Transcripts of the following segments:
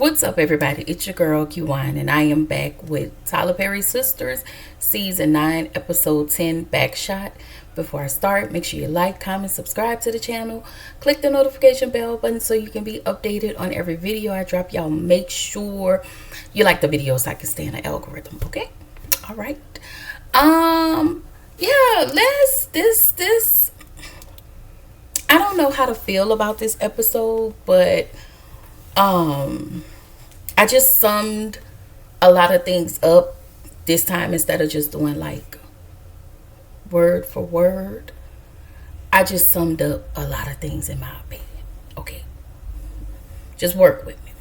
What's up, everybody? It's your girl Q1, and I am back with Tyler Perry Sisters, Season 9, Episode 10, Backshot. Before I start, make sure you like, comment, subscribe to the channel. Click the notification bell button so you can be updated on every video I drop. Y'all make sure you like the video so I can stay in the algorithm, okay? All right. Yeah, this I don't know how to feel about this episode, but I just summed a lot of things up this time instead of just doing like word for word. I just summed up a lot of things in my opinion. Okay. Just work with me.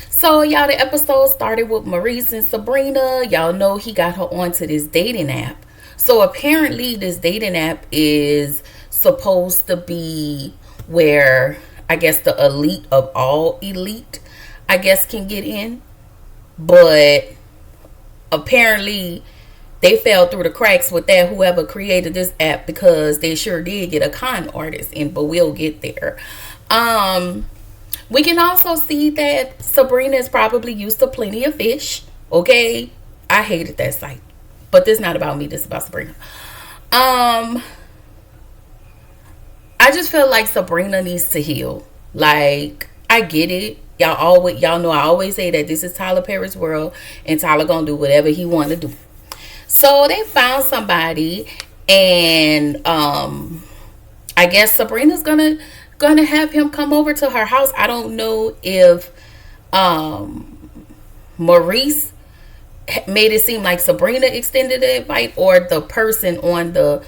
So y'all, the episode started with Maurice and Sabrina. Y'all know he got her onto this dating app. So apparently this dating app is supposed to be where I guess the elite of all elite, I guess, can get in. But apparently they fell through the cracks with that, whoever created this app, because they sure did get a con artist in, but we'll get there. We can also see that Sabrina is probably used to plenty of fish. Okay. I hated that site. But this is not about me, this is about Sabrina. I just feel like Sabrina needs to heal. Like, I get it. Y'all know I always say that this is Tyler Perry's world and Tyler gonna do whatever he wanna do. So they found somebody, and I guess Sabrina's gonna have him come over to her house. I don't know if Maurice made it seem like Sabrina extended the invite or the person on the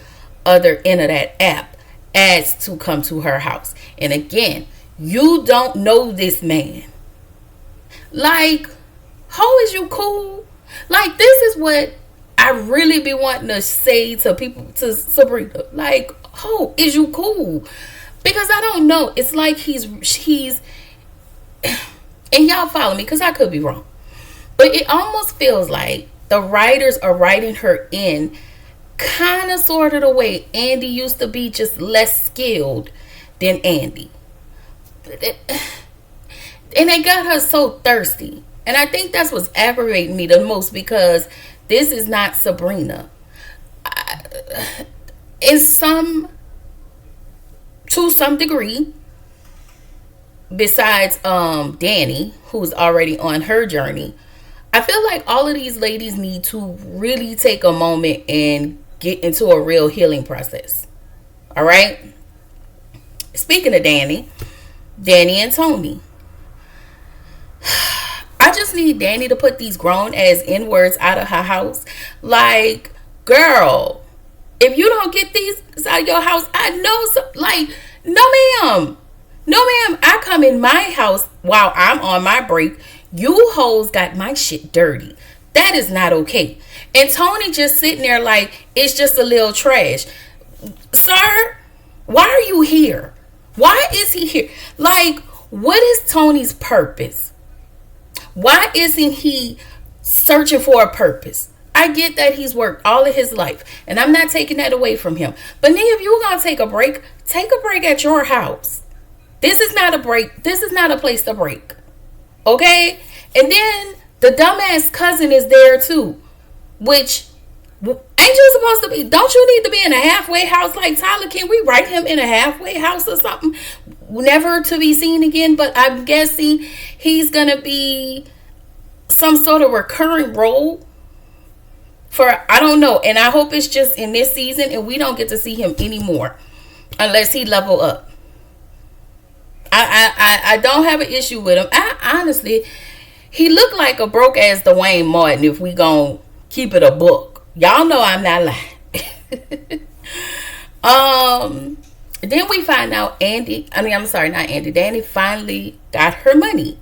other end of that app asked to come to her house. And again, you don't know this man. Like, how is you cool? Like, this is what I really be wanting to say to people, to Sabrina. Like, how is you cool? Because I don't know. It's like he's and y'all follow me because I could be wrong. But it almost feels like the writers are writing her in kind of sort of the way Andy used to be, just less skilled than Andy. And they got her so thirsty. And I think that's what's aggravating me the most, because this is not Sabrina. To some degree, besides Danny, who's already on her journey, I feel like all of these ladies need to really take a moment and get into a real healing process. All right? Speaking of Danny and Tony, I just need Danny to put these grown ass N-words out of her house. Like, girl, if you don't get these out of your house, I know like, no ma'am. No ma'am, I come in my house while I'm on my break. You hoes got my shit dirty. That is not okay. And Tony just sitting there like it's just a little trash. Sir, why are you here? Why is he here? Like, what is Tony's purpose? Why isn't he searching for a purpose? I get that he's worked all of his life, and I'm not taking that away from him. But then if you're going to take a break at your house. This is not a break. This is not a place to break. Okay? And then the dumbass cousin is there too. Which, ain't you supposed to be? Don't you need to be in a halfway house like Tyler? Can we write him in a halfway house or something? Never to be seen again. But I'm guessing he's going to be some sort of recurring role for, I don't know. And I hope it's just in this season and we don't get to see him anymore. Unless he level up. I don't have an issue with him. Honestly, he looked like a broke ass Dwayne Martin if we gon' keep it a book. Y'all know I'm not lying. Then we find out Danny finally got her money.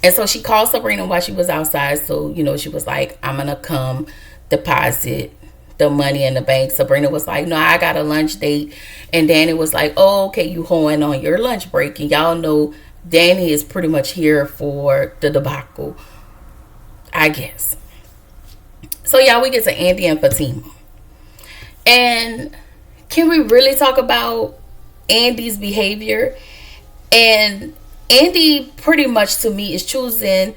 And so she called Sabrina while she was outside. So, she was like, I'm gonna come deposit the money in the bank. Sabrina was like, no, I got a lunch date. And Danny was like, oh, okay, you hoeing on your lunch break. And y'all know Danny is pretty much here for the debacle, I guess. So y'all, we get to Andy and Fatima. And can we really talk about Andy's behavior? And Andy pretty much to me is choosing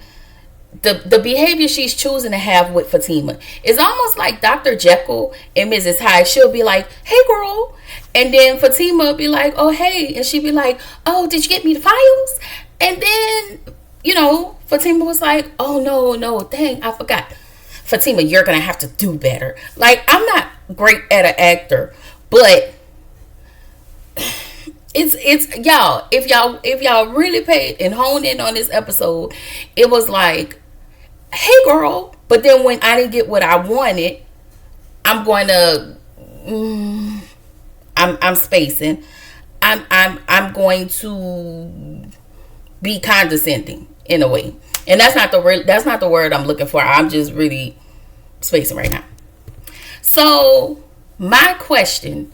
the behavior she's choosing to have with Fatima. It's almost like Dr. Jekyll and Mrs. Hyde. She'll be like, hey girl, and then Fatima will be like, oh hey, and she'd be like, oh, did you get me the files? And then, you know, Fatima was like, oh no, dang, I forgot. Fatima, you're gonna have to do better. Like, I'm not great at an actor, but it's y'all, if y'all really paid and honed in on this episode, it was like, hey girl, but then when I didn't get what I wanted, I'm going to I'm spacing. I'm going to be condescending in a way. And that's not the word I'm looking for. I'm just really spacing right now. So, my question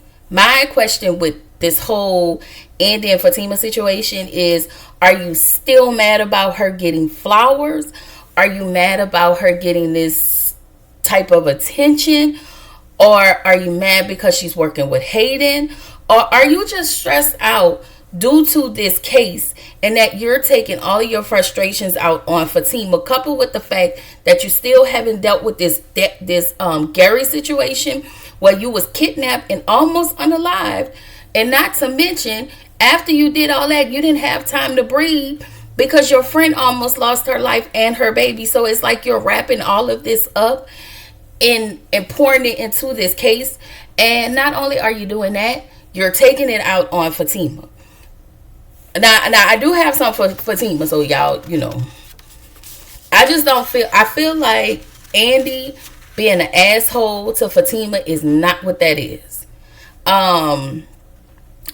with this whole Andy and Fatima situation is, are you still mad about her getting flowers? Are you mad about her getting this type of attention? Or are you mad because she's working with Hayden? Or are you just stressed out due to this case and that you're taking all of your frustrations out on Fatima, coupled with the fact that you still haven't dealt with this Gary situation where you was kidnapped and almost unalived? And not to mention, after you did all that, you didn't have time to breathe because your friend almost lost her life and her baby. So it's like you're wrapping all of this up and pouring it into this case. And not only are you doing that, you're taking it out on Fatima. Now I do have some for Fatima, so y'all, you know. I feel like Andy being an asshole to Fatima is not what that is.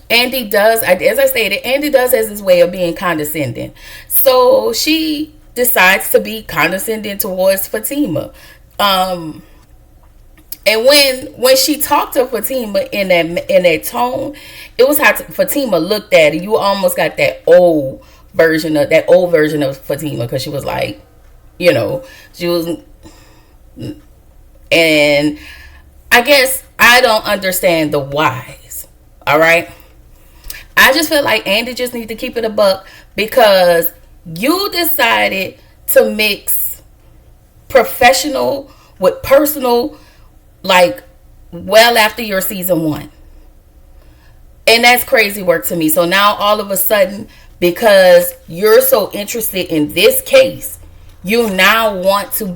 Andy does, as I stated, Andy does has his way of being condescending. So she decides to be condescending towards Fatima. And when she talked to Fatima in that tone, it was how Fatima looked at it. You almost got that old version of Fatima, because she was like, you know, she was, and I guess I don't understand the whys. All right. I just feel like Andy just needs to keep it a buck, because you decided to mix professional with personal, like, well after your season 1. And that's crazy work to me. So now all of a sudden, because you're so interested in this case, you now want to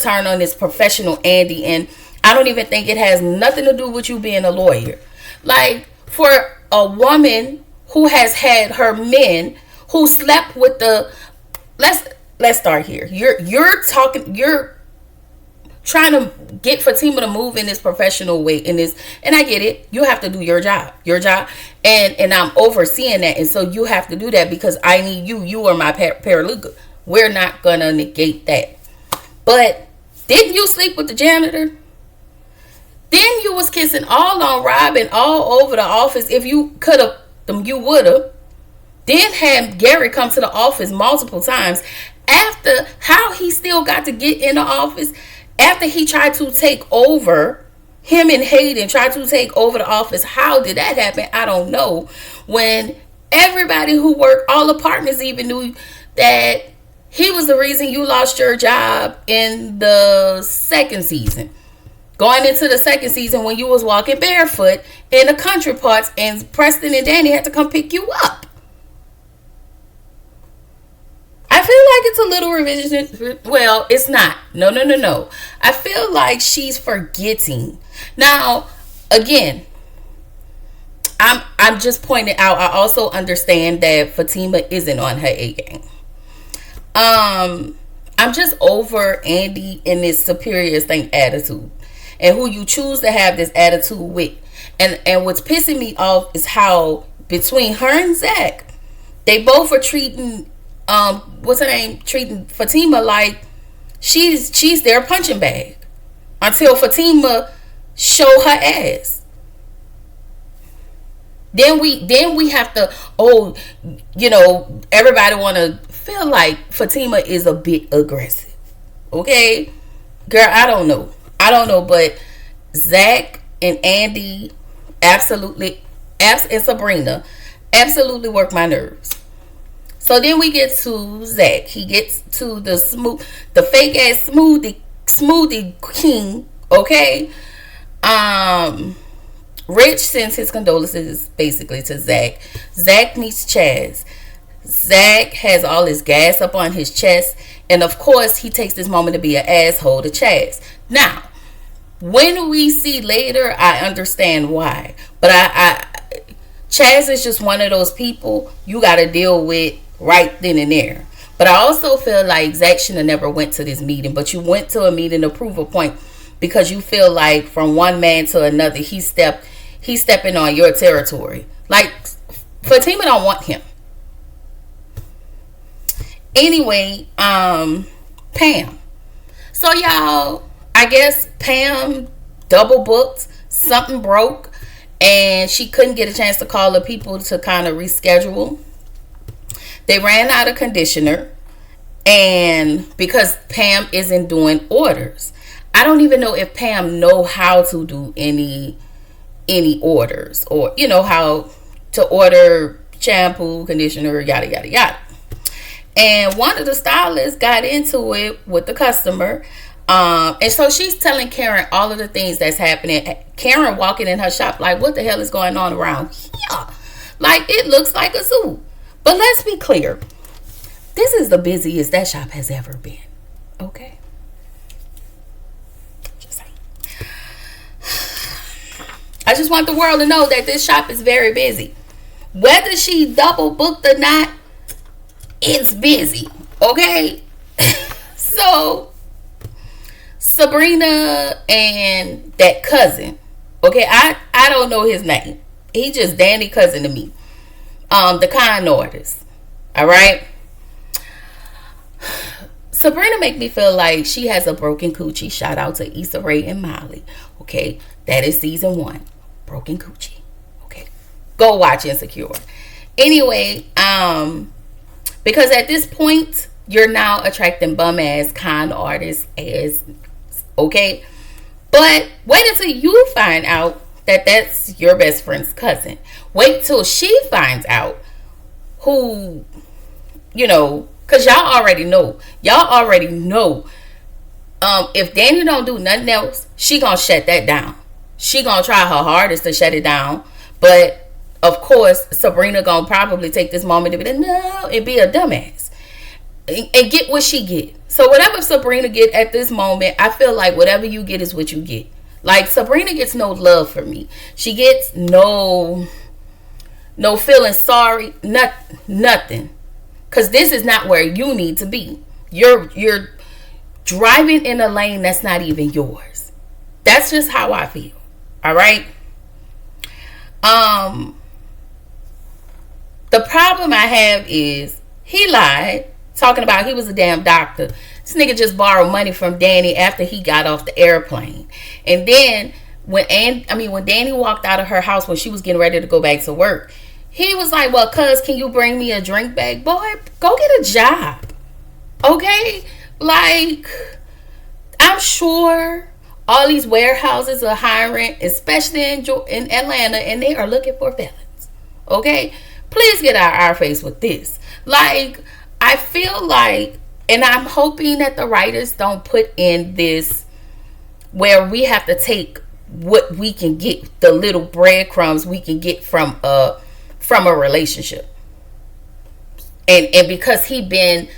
turn on this professional Andy. And I don't even think it has nothing to do with you being a lawyer. Like, for a woman who has had her men who slept with the, let's start here. You're trying to get Fatima to move in this professional way, in this, and I get it. You have to do your job, and I'm overseeing that, and so you have to do that because I need you. You are my paralegal. We're not gonna negate that. But didn't you sleep with the janitor? Then you was kissing all on Robin all over the office. If you could have, you would have. Then had Gary come to the office multiple times. After, how he still got to get in the office after he tried to take over, him and Hayden tried to take over the office. How did that happen? I don't know. When everybody who worked, all the partners even knew that he was the reason you lost your job in the second season. Going into the second season when you was walking barefoot in the country parts and Preston and Danny had to come pick you up. I feel like it's a little revisionist. Well, it's not. No. I feel like she's forgetting. Now, again, I'm just pointing out, I also understand that Fatima isn't on her A game. I'm just over Andy in this superior thing attitude. And who you choose to have this attitude with. And what's pissing me off is how between her and Zach, they both are treating treating Fatima like she's their punching bag until Fatima show her ass. Then we have to, everybody want to feel like Fatima is a bit aggressive. Okay? Girl, I don't know, but Zach and Andy absolutely, and Sabrina absolutely work my nerves. So then we get to Zach. He gets to the fake ass smoothie king. Okay. Rich sends his condolences basically to Zach. Zach meets Chaz. Zach has all his gas up on his chest, and of course he takes this moment to be an asshole to Chaz. Now, when we see later, I understand why, but I Chaz is just one of those people you got to deal with right then and there. But I also feel like Zach should have never went to this meeting, but you went to a meeting to prove a point because you feel like from one man to another he's stepping on your territory. Like, Fatima don't want him. Anyway, Pam. So y'all, I guess Pam double booked, something broke, and she couldn't get a chance to call the people to kind of reschedule. They ran out of conditioner, and because Pam isn't doing orders. I don't even know if Pam know how to do any orders, or how to order shampoo, conditioner, yada yada yada. And one of the stylists got into it with the customer, and so she's telling Karen all of the things that's happening. Karen walking in her shop like, what the hell is going on around here? Like, it looks like a zoo. But let's be clear, this is the busiest that shop has ever been. Okay, I just want the world to know that this shop is very busy. Whether she double booked or not, it's busy. Okay? So, Sabrina and that cousin. Okay, I don't know his name. He just Danny cousin to me. The kind artist. Alright? Sabrina make me feel like she has a broken coochie. Shout out to Issa Rae and Molly. Okay? That is season 1. Broken coochie. Okay. Go watch Insecure. Anyway, because at this point, you're now attracting bum ass con artists as okay. But wait until you find out that that's your best friend's cousin. Wait till she finds out who, because y'all already know. If Danny don't do nothing else, she gonna shut that down. She gonna try her hardest to shut it down, but of course Sabrina gonna probably take this moment to be like, no, and be a dumbass and get what she get. So whatever Sabrina get at this moment, I feel like whatever you get is what you get. Like, Sabrina gets no love for me. She gets no feeling sorry, nothing, because this is not where you need to be. You're driving in a lane that's not even yours. That's just how I feel. All right. The problem I have is he lied, talking about he was a damn doctor. This nigga just borrowed money from Danny after he got off the airplane. And then when Danny walked out of her house when she was getting ready to go back to work, he was like, well, cuz, can you bring me a drink bag? Boy, go get a job. Okay? Like, I'm sure all these warehouses are hiring, especially in Atlanta, and they are looking for felons. Okay? Please get out of our face with this. Like, I feel like, and I'm hoping that the writers don't put in this where we have to take what we can get, the little breadcrumbs we can get from a relationship. And because he been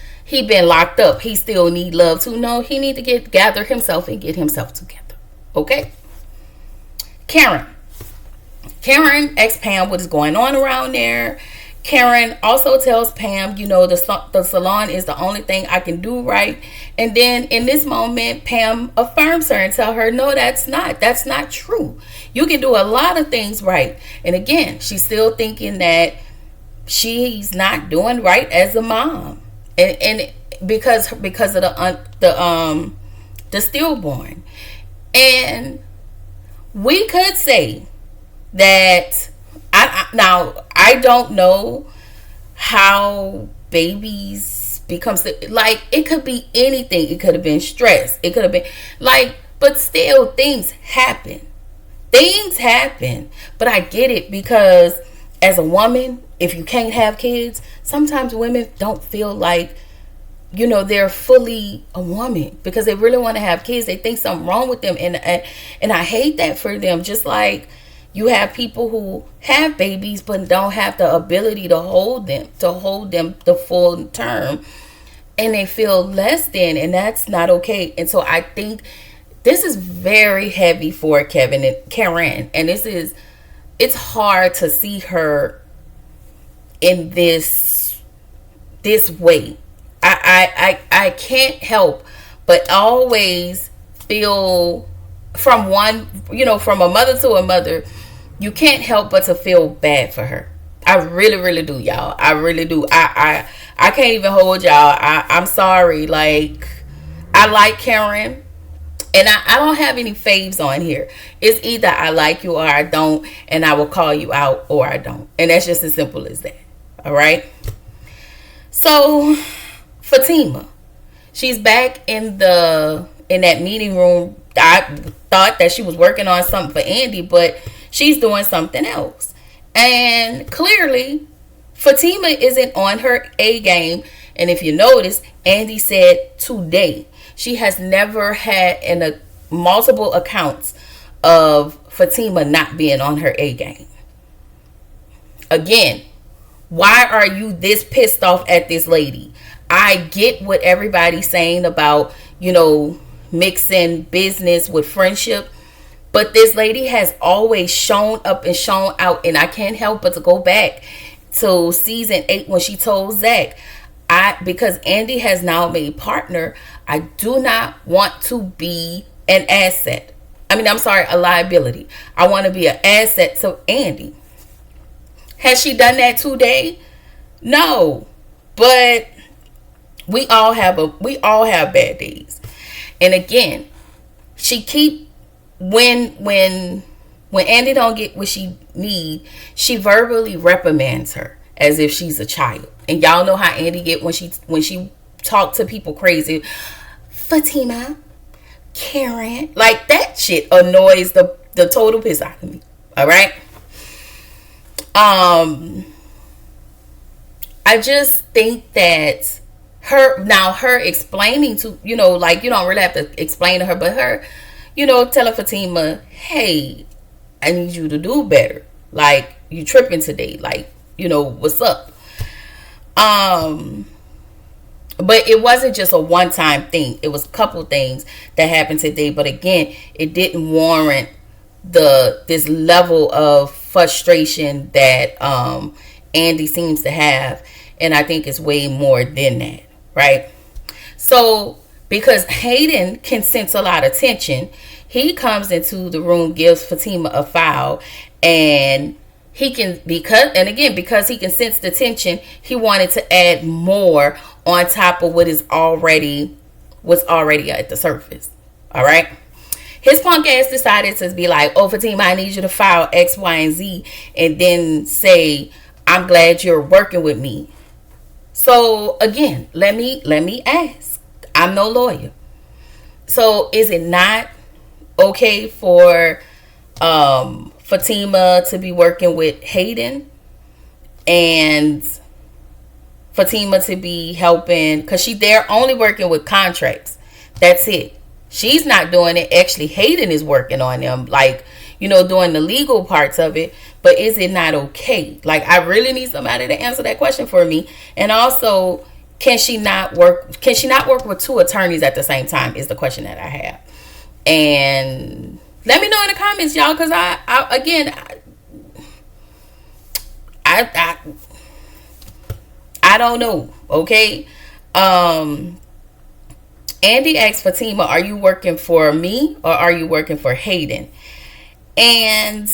locked up, he still need love too. No, he need to gather himself and get himself together. Okay? Karen asks Pam what is going on around there. Karen also tells Pam, the salon is the only thing I can do right. And then in this moment, Pam affirms her and tell her, no, that's not true. You can do a lot of things right. And again, she's still thinking that she's not doing right as a mom. And because of the stillborn. And we could say that I don't know how babies become like, it could be anything. It could have been stress. It could have been like, but still things happen. But I get it, because as a woman, if you can't have kids, sometimes women don't feel like, they're fully a woman because they really want to have kids. They think something wrong with them, and I hate that for them. Just like you have people who have babies but don't have the ability to hold them the full term, and they feel less than, and that's not okay. And so I think this is very heavy for Karen, and it's hard to see her in this way. I can't help but always feel from a mother to a mother, you can't help but to feel bad for her. I really, really do, y'all. I really do. I can't even hold y'all. I'm sorry. Like, I like Karen, and I don't have any faves on here. It's either I like you or I don't, and I will call you out or I don't. And that's just as simple as that. All right? So, Fatima, she's back in that meeting room. I thought that she was working on something for Andy, but she's doing something else. And clearly, Fatima isn't on her A game. And if you notice, Andy said today she has never had multiple accounts of Fatima not being on her A game. Again, why are you this pissed off at this lady? I get what everybody's saying about, mixing business with friendship. But this lady has always shown up and shown out. And I can't help but to go back to season 8 when she told Zach, because Andy has now made partner, I do not want to be an asset. A liability. I want to be an asset to Andy. Has she done that today? No. But we all have bad days. And again, she keep when Andy don't get what she need, she verbally reprimands her as if she's a child. And y'all know how Andy get when she talk to people crazy. Fatima, Karen, like that shit annoys the total piss out of me. All right. I just think that her explaining to, you don't really have to explain to her, but her, telling Fatima, hey, I need you to do better. Like, you tripping today. Like, what's up? But it wasn't just a one-time thing. It was a couple things that happened today. But again, it didn't warrant this level of frustration that Andy seems to have. And I think it's way more than that, right? So, because Hayden can sense a lot of tension, he comes into the room, gives Fatima a foul, and because he can sense the tension, he wanted to add more on top of what's already at the surface. All right. His punk ass decided to be like, oh, Fatima, I need you to file X, Y, and Z, and then say, I'm glad you're working with me. So again, let me ask. I'm no lawyer. So is it not okay for Fatima to be working with Hayden and Fatima to be helping, because they're only working with contracts. That's it. She's not doing it. Actually, Hayden is working on them, like, doing the legal parts of it. But is it not okay? Like, I really need somebody to answer that question for me. And also, can she not work with two attorneys at the same time is the question that I have. And let me know in the comments, y'all, because I don't know. Okay. Andy asked Fatima, are you working for me or are you working for Hayden? And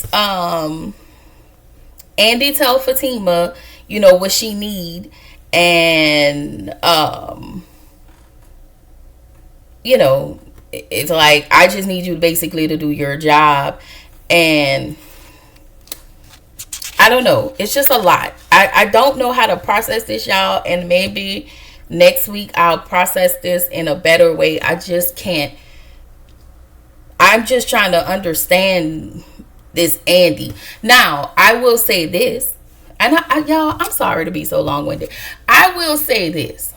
Andy told Fatima, what she need, and it's like, I just need you basically to do your job. And I don't know, it's just a lot. I don't know how to process this, y'all, and maybe next week I'll process this in a better way. I just can't. I'm just trying to understand this Andy. Now, I will say this. And y'all, I'm sorry to be so long-winded. I will say this.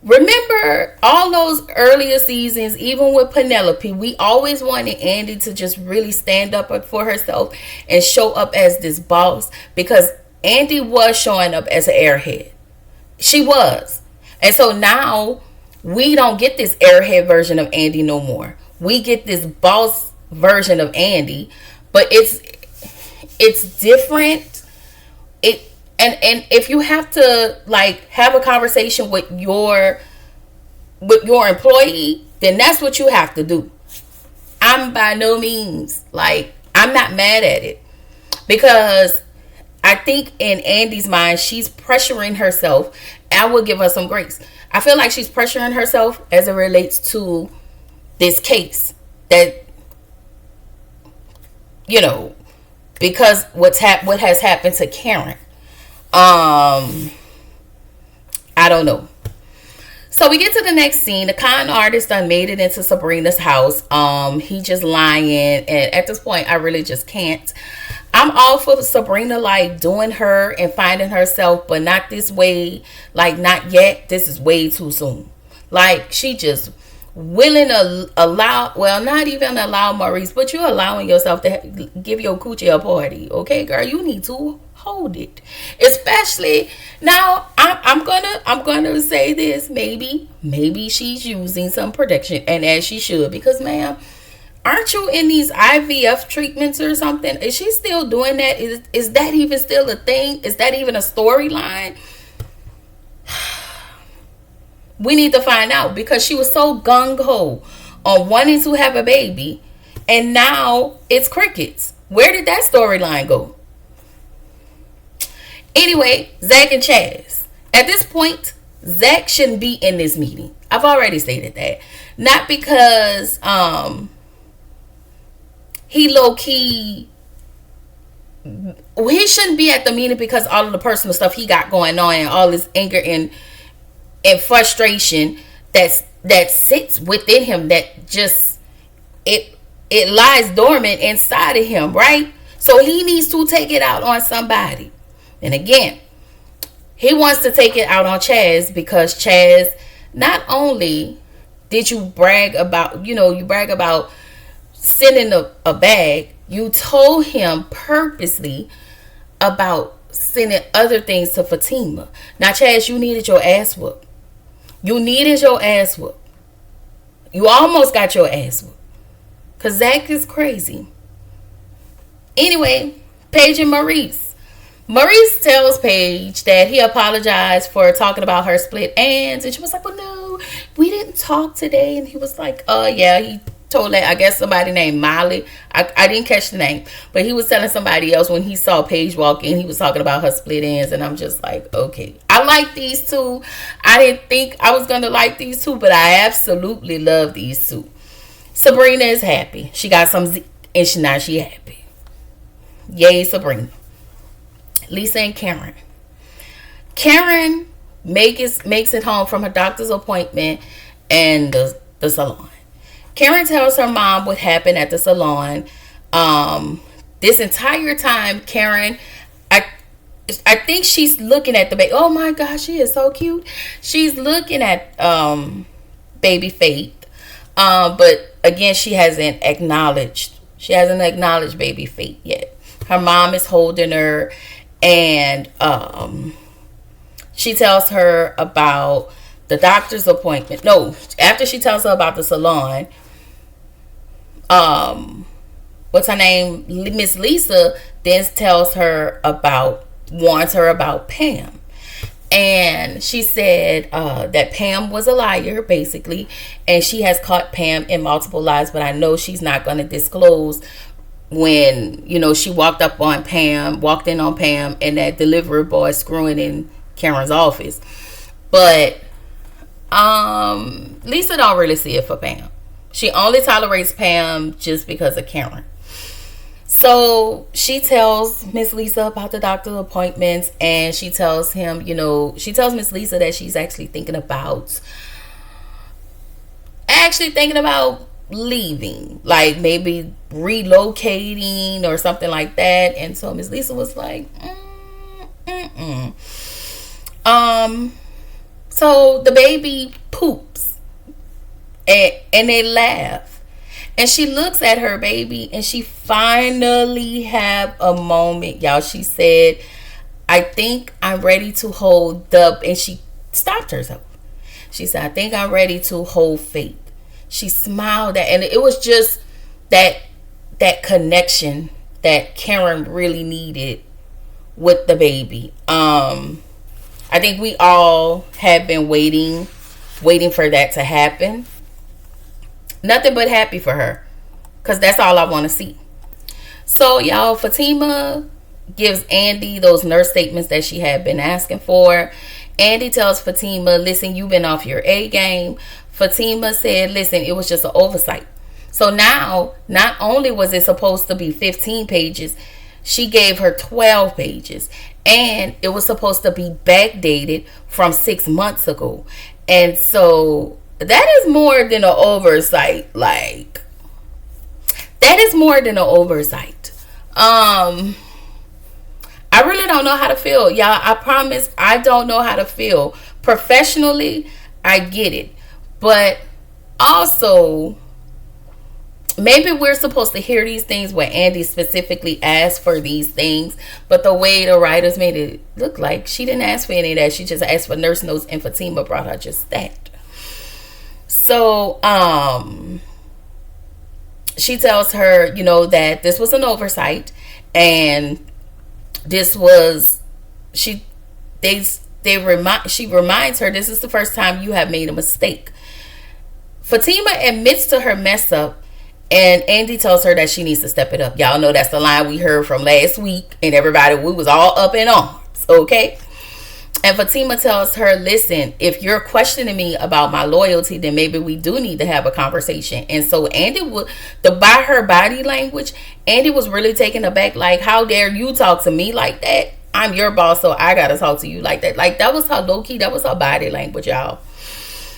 Remember all those earlier seasons, even with Penelope, we always wanted Andy to just really stand up for herself and show up as this boss, because Andy was showing up as an airhead. She was. And so now we don't get this airhead version of Andy no more. We get this boss version of Andy, but it's different. And if you have to like have a conversation with your employee, then that's what you have to do. I'm by no means like, I'm not mad at it, because I think in Andy's mind, she's pressuring herself. I will give her some grace. I feel like she's pressuring herself as it relates to this case, that, you know, because what has happened to Karen. I don't know. So we get to the next scene. The con artist done made it into Sabrina's house. He just lying, and at this point I really just can't. I'm all for Sabrina like doing her and finding herself, but not this way. Like, not yet. This is way too soon. Like, she just willing to allow, well, not even allow Maurice, but you're allowing yourself to give your coochie a party. Okay, girl, you need to hold it. Especially now, I'm gonna say this. Maybe she's using some protection, and as she should, because ma'am, aren't you in these IVF treatments or something? Is she still doing that? Is that even still a thing? Is that even a storyline? We need to find out, because she was so gung-ho on wanting to have a baby, and now it's crickets. Where did that storyline go? Anyway, Zach and Chaz. At this point, Zach shouldn't be in this meeting. I've already stated that. Not because he low-key, he shouldn't be at the meeting because all of the personal stuff he got going on and all this anger and frustration that sits within him, that just it lies dormant inside of him, right? So he needs to take it out on somebody. And again, he wants to take it out on Chaz, because Chaz, not only did you brag about, you brag about sending a bag, you told him purposely about sending other things to Fatima. Now, Chaz, you needed your ass whooped. You needed your ass whooped. You almost got your ass whooped, because Zach is crazy. Anyway, Paige and Maurice. Maurice tells Paige that he apologized for talking about her split ends, and she was like, well, no, we didn't talk today. And he was like, yeah, he told that, I guess, somebody named Molly. I didn't catch the name, but he was telling somebody else when he saw Paige walk in, he was talking about her split ends, and I'm just like, okay. I like these two. I didn't think I was going to like these two, but I absolutely love these two. Sabrina is happy. She got some and now she happy. Yay, Sabrina. Lisa and Karen. Karen makes it home from her doctor's appointment and the salon. Karen tells her mom what happened at the salon. This entire time, Karen, I think she's looking at the baby. Oh my gosh, she is so cute. She's looking at baby Faith. But again, she hasn't acknowledged baby Faith yet. Her mom is holding her, and she tells her about the doctor's appointment. No, after she tells her about the salon, what's her name? Miss Lisa then warns her about Pam. And she said that Pam was a liar, basically, and she has caught Pam in multiple lies, but I know she's not going to disclose when, she walked in on Pam, and that delivery boy screwing in Karen's office. But Lisa don't really see it for Pam. She only tolerates Pam just because of Karen. So she tells Miss Lisa about the doctor's appointments, and she tells him, she tells Miss Lisa that she's actually thinking about leaving, like maybe relocating or something like that. And so Miss Lisa was like, so the baby poops, and they laugh, and she looks at her baby, and she finally have a moment, y'all. She said, I think I'm ready to hold up, and she stopped herself. She said, I think I'm ready to hold faith. She smiled at, and it was just that connection that Karen really needed with the baby. I think we all have been waiting for that to happen. Nothing but happy for her, because that's all I want to see. So, y'all, Fatima gives Andy those nurse statements that she had been asking for. Andy tells Fatima, listen, you've been off your A game. Fatima said, listen, it was just an oversight. So now, not only was it supposed to be 15 pages, she gave her 12 pages. And it was supposed to be backdated from 6 months ago. And so that is more than an oversight. Like, that is more than an oversight. I really don't know how to feel. Y'all, I promise I don't know how to feel. Professionally, I get it. But also, maybe we're supposed to hear these things where Andy specifically asked for these things, but the way the writers made it look like she didn't ask for any of that. She just asked for nurse notes, and Fatima brought her just that. So, she tells her, that this was an oversight, and this was, she reminds her, this is the first time you have made a mistake. Fatima admits to her mess up, and Andy tells her that she needs to step it up. Y'all know that's the line we heard from last week, and everybody, we was all up in arms, okay? And Fatima tells her, listen, if you're questioning me about my loyalty, then maybe we do need to have a conversation. And so Andy by her body language, Andy was really taken aback, like, how dare you talk to me like that? I'm your boss, so I gotta talk to you like that. Like, that was her low-key, that was her body language, y'all.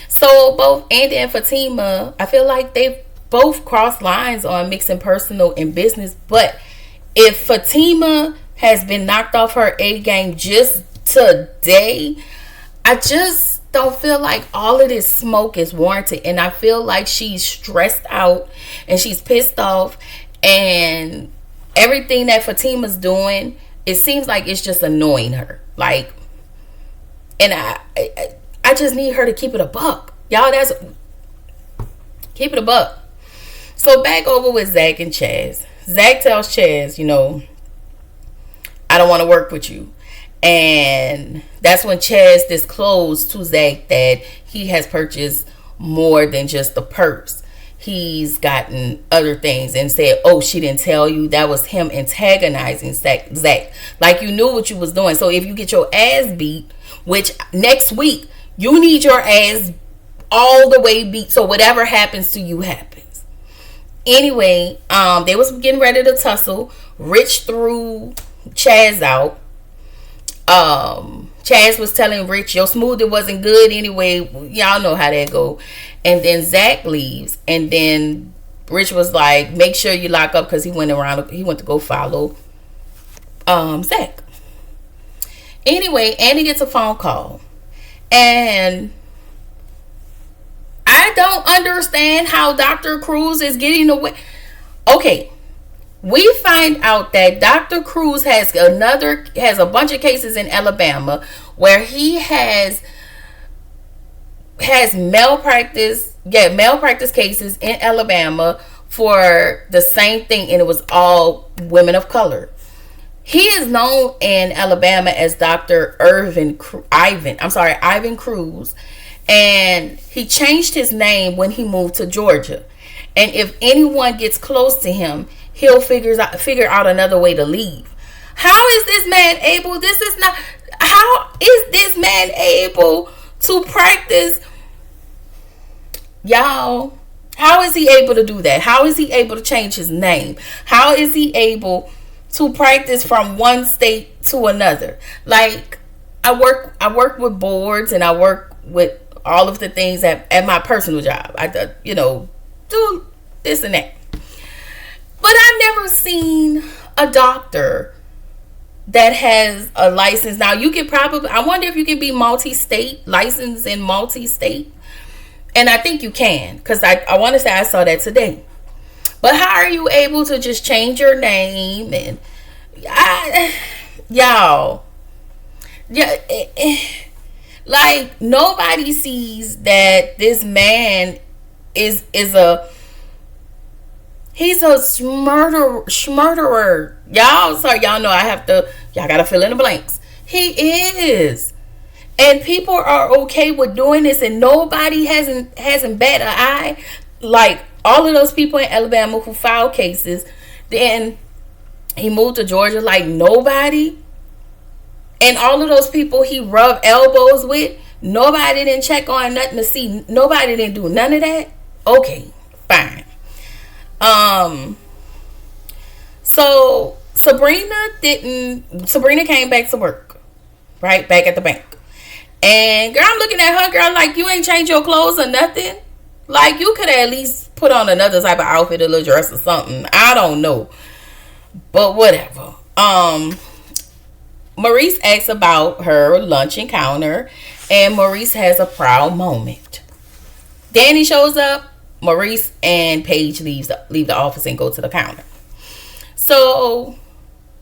So both Andy and Fatima, I feel like they both cross lines on mixing personal and business. But if Fatima has been knocked off her A game just today, I just don't feel like all of this smoke is warranted. And I feel like she's stressed out and she's pissed off, and everything that Fatima's doing, it seems like it's just annoying her. Like, and I just need her to keep it a buck. Y'all, keep it a buck. So back over with Zach and Chaz. Zach tells Chaz, I don't want to work with you. And that's when Chaz disclosed to Zach that he has purchased more than just the purse. He's gotten other things, and said, oh, she didn't tell you. That was him antagonizing Zach. Like, you knew what you was doing. So if you get your ass beat, which next week, you need your ass all the way beat. So whatever happens to you happens. Anyway, they was getting ready to tussle. Rich threw Chaz out. Chaz was telling Rich, your smoothie wasn't good anyway. Y'all know how that go. And then Zach leaves, and then Rich was like, make sure you lock up, because he went to go follow Zach. Anyway, Andy gets a phone call, and I don't understand how Dr. Cruz is getting away. Okay, we find out that Dr. Cruz has a bunch of cases in Alabama where he has malpractice cases in Alabama for the same thing, and it was all women of color. He is known in Alabama as Dr. Ivan Cruz, and he changed his name when he moved to Georgia. And if anyone gets close to him, he'll figure out another way to leave. How is this man able? How is this man able to practice? Y'all, how is he able to do that? How is he able to change his name? How is he able to practice from one state to another? Like, I work with boards, and I work with all of the things at my personal job. I do this and that. But I never seen a doctor that has a license. Now you could probably, I wonder if you can be multi-state, licensed in multi-state. And I think you can, because I want to say I saw that today. But how are you able to just change your name? And y'all, yeah, like nobody sees that this man is a, he's a murderer. Y'all, so y'all know y'all gotta fill in the blanks. He is. And people are okay with doing this, and nobody hasn't bat an eye. Like all of those people in Alabama who filed cases, then he moved to Georgia like nobody. And all of those people he rubbed elbows with, nobody didn't check on nothing to see. Nobody didn't do none of that. Okay, fine. So Sabrina came back to work, right? Back at the bank. And girl, I'm looking at her, girl, like you ain't changed your clothes or nothing. Like you could at least put on another type of outfit, a little dress or something. I don't know. But whatever. Maurice asks about her lunch encounter, and Maurice has a proud moment. Danny shows up. Maurice and Paige leave the office and go to the counter. So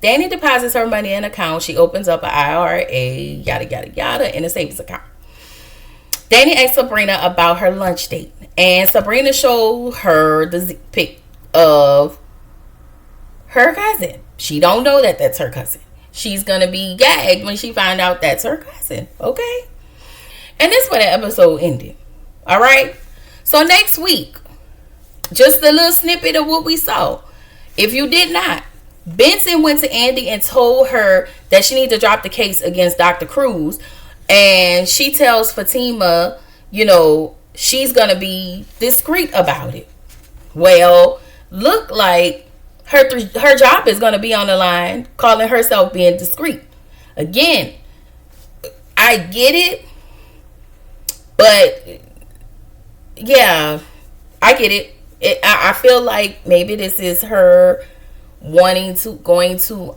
Danny deposits her money in an account. She opens up an IRA, yada, yada, yada, in a savings account. Danny asks Sabrina about her lunch date. And Sabrina showed her the pic of her cousin. She don't know that that's her cousin. She's going to be gagged when she find out that's her cousin. Okay? And this is where the episode ended. All right? So next week, just a little snippet of what we saw. If you did not, Benson went to Andy and told her that she needs to drop the case against Dr. Cruz. And she tells Fatima, she's going to be discreet about it. Well, look like her job is going to be on the line, calling herself being discreet. Again, I get it. But, yeah, I get it. I feel like maybe this is her going to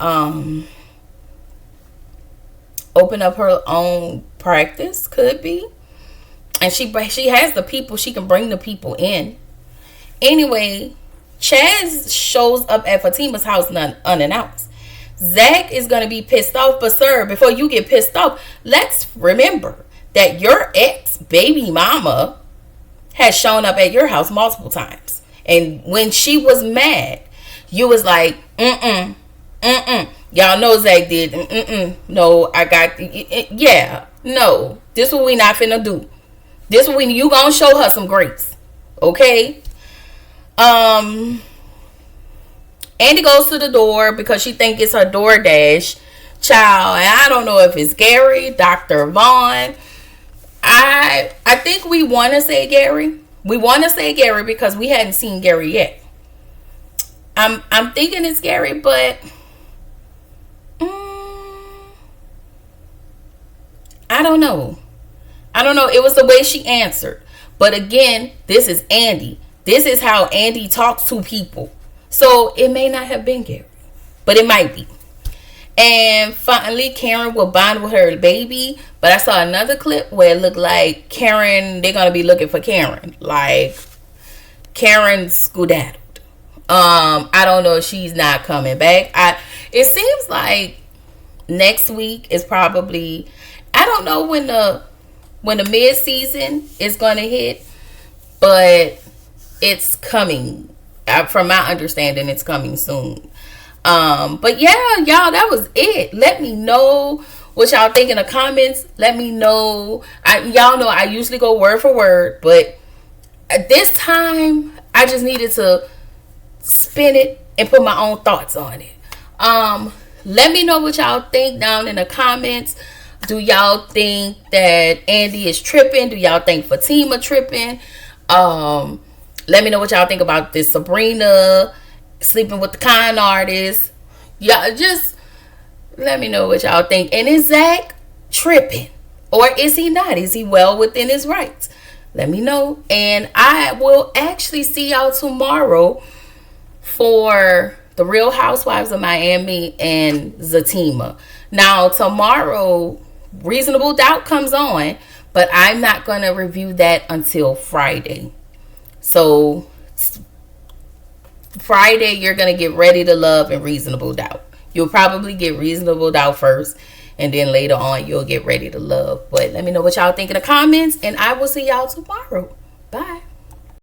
open up her own practice, could be. And she has the people, she can bring the people in. Anyway, Chaz shows up at Fatima's house unannounced. Zach is going to be pissed off, but sir, before you get pissed off, let's remember that your ex-baby mama has shown up at your house multiple times. And when she was mad, you was like, Y'all know Zach did. No, I got, yeah, no. This what we not finna do. This what you gonna show her some grace. Okay? Andy goes to the door because she think it's her DoorDash child. And I don't know if it's Gary, Dr. Vaughn. I think we want to say Gary. We want to say Gary because we hadn't seen Gary yet. I'm thinking it's Gary, but I don't know. It was the way she answered. But again, this is Andy. This is how Andy talks to people. So it may not have been Gary, but it might be. And finally, Karen will bond with her baby. But I saw another clip where it looked like Karen, they're going to be looking for Karen. Like, Karen skedaddled. I don't know if she's not coming back. It seems like next week is probably, I don't know when the mid-season is going to hit. But it's coming. From my understanding, it's coming soon. But yeah, y'all, that was it. Let me know what y'all think in the comments. Let me know. Y'all know I usually go word for word, but this time I just needed to spin it and put my own thoughts on it. Let me know what y'all think down in the comments. Do y'all think that Andy is tripping? Do y'all think Fatima tripping? Let me know what y'all think about this Sabrina sleeping with the con artist. Y'all just let me know what y'all think. And is Zach tripping? Or is he not? Is he well within his rights? let me know. And I will actually see y'all tomorrow for the Real Housewives of Miami and Zatima. Now, tomorrow, Reasonable Doubt comes on, but I'm not going to review that until Friday. So, Friday, you're going to get Ready to Love and Reasonable Doubt. You'll probably get Reasonable Doubt first, and then later on, you'll get Ready to Love. But let me know what y'all think in the comments, and I will see y'all tomorrow. Bye.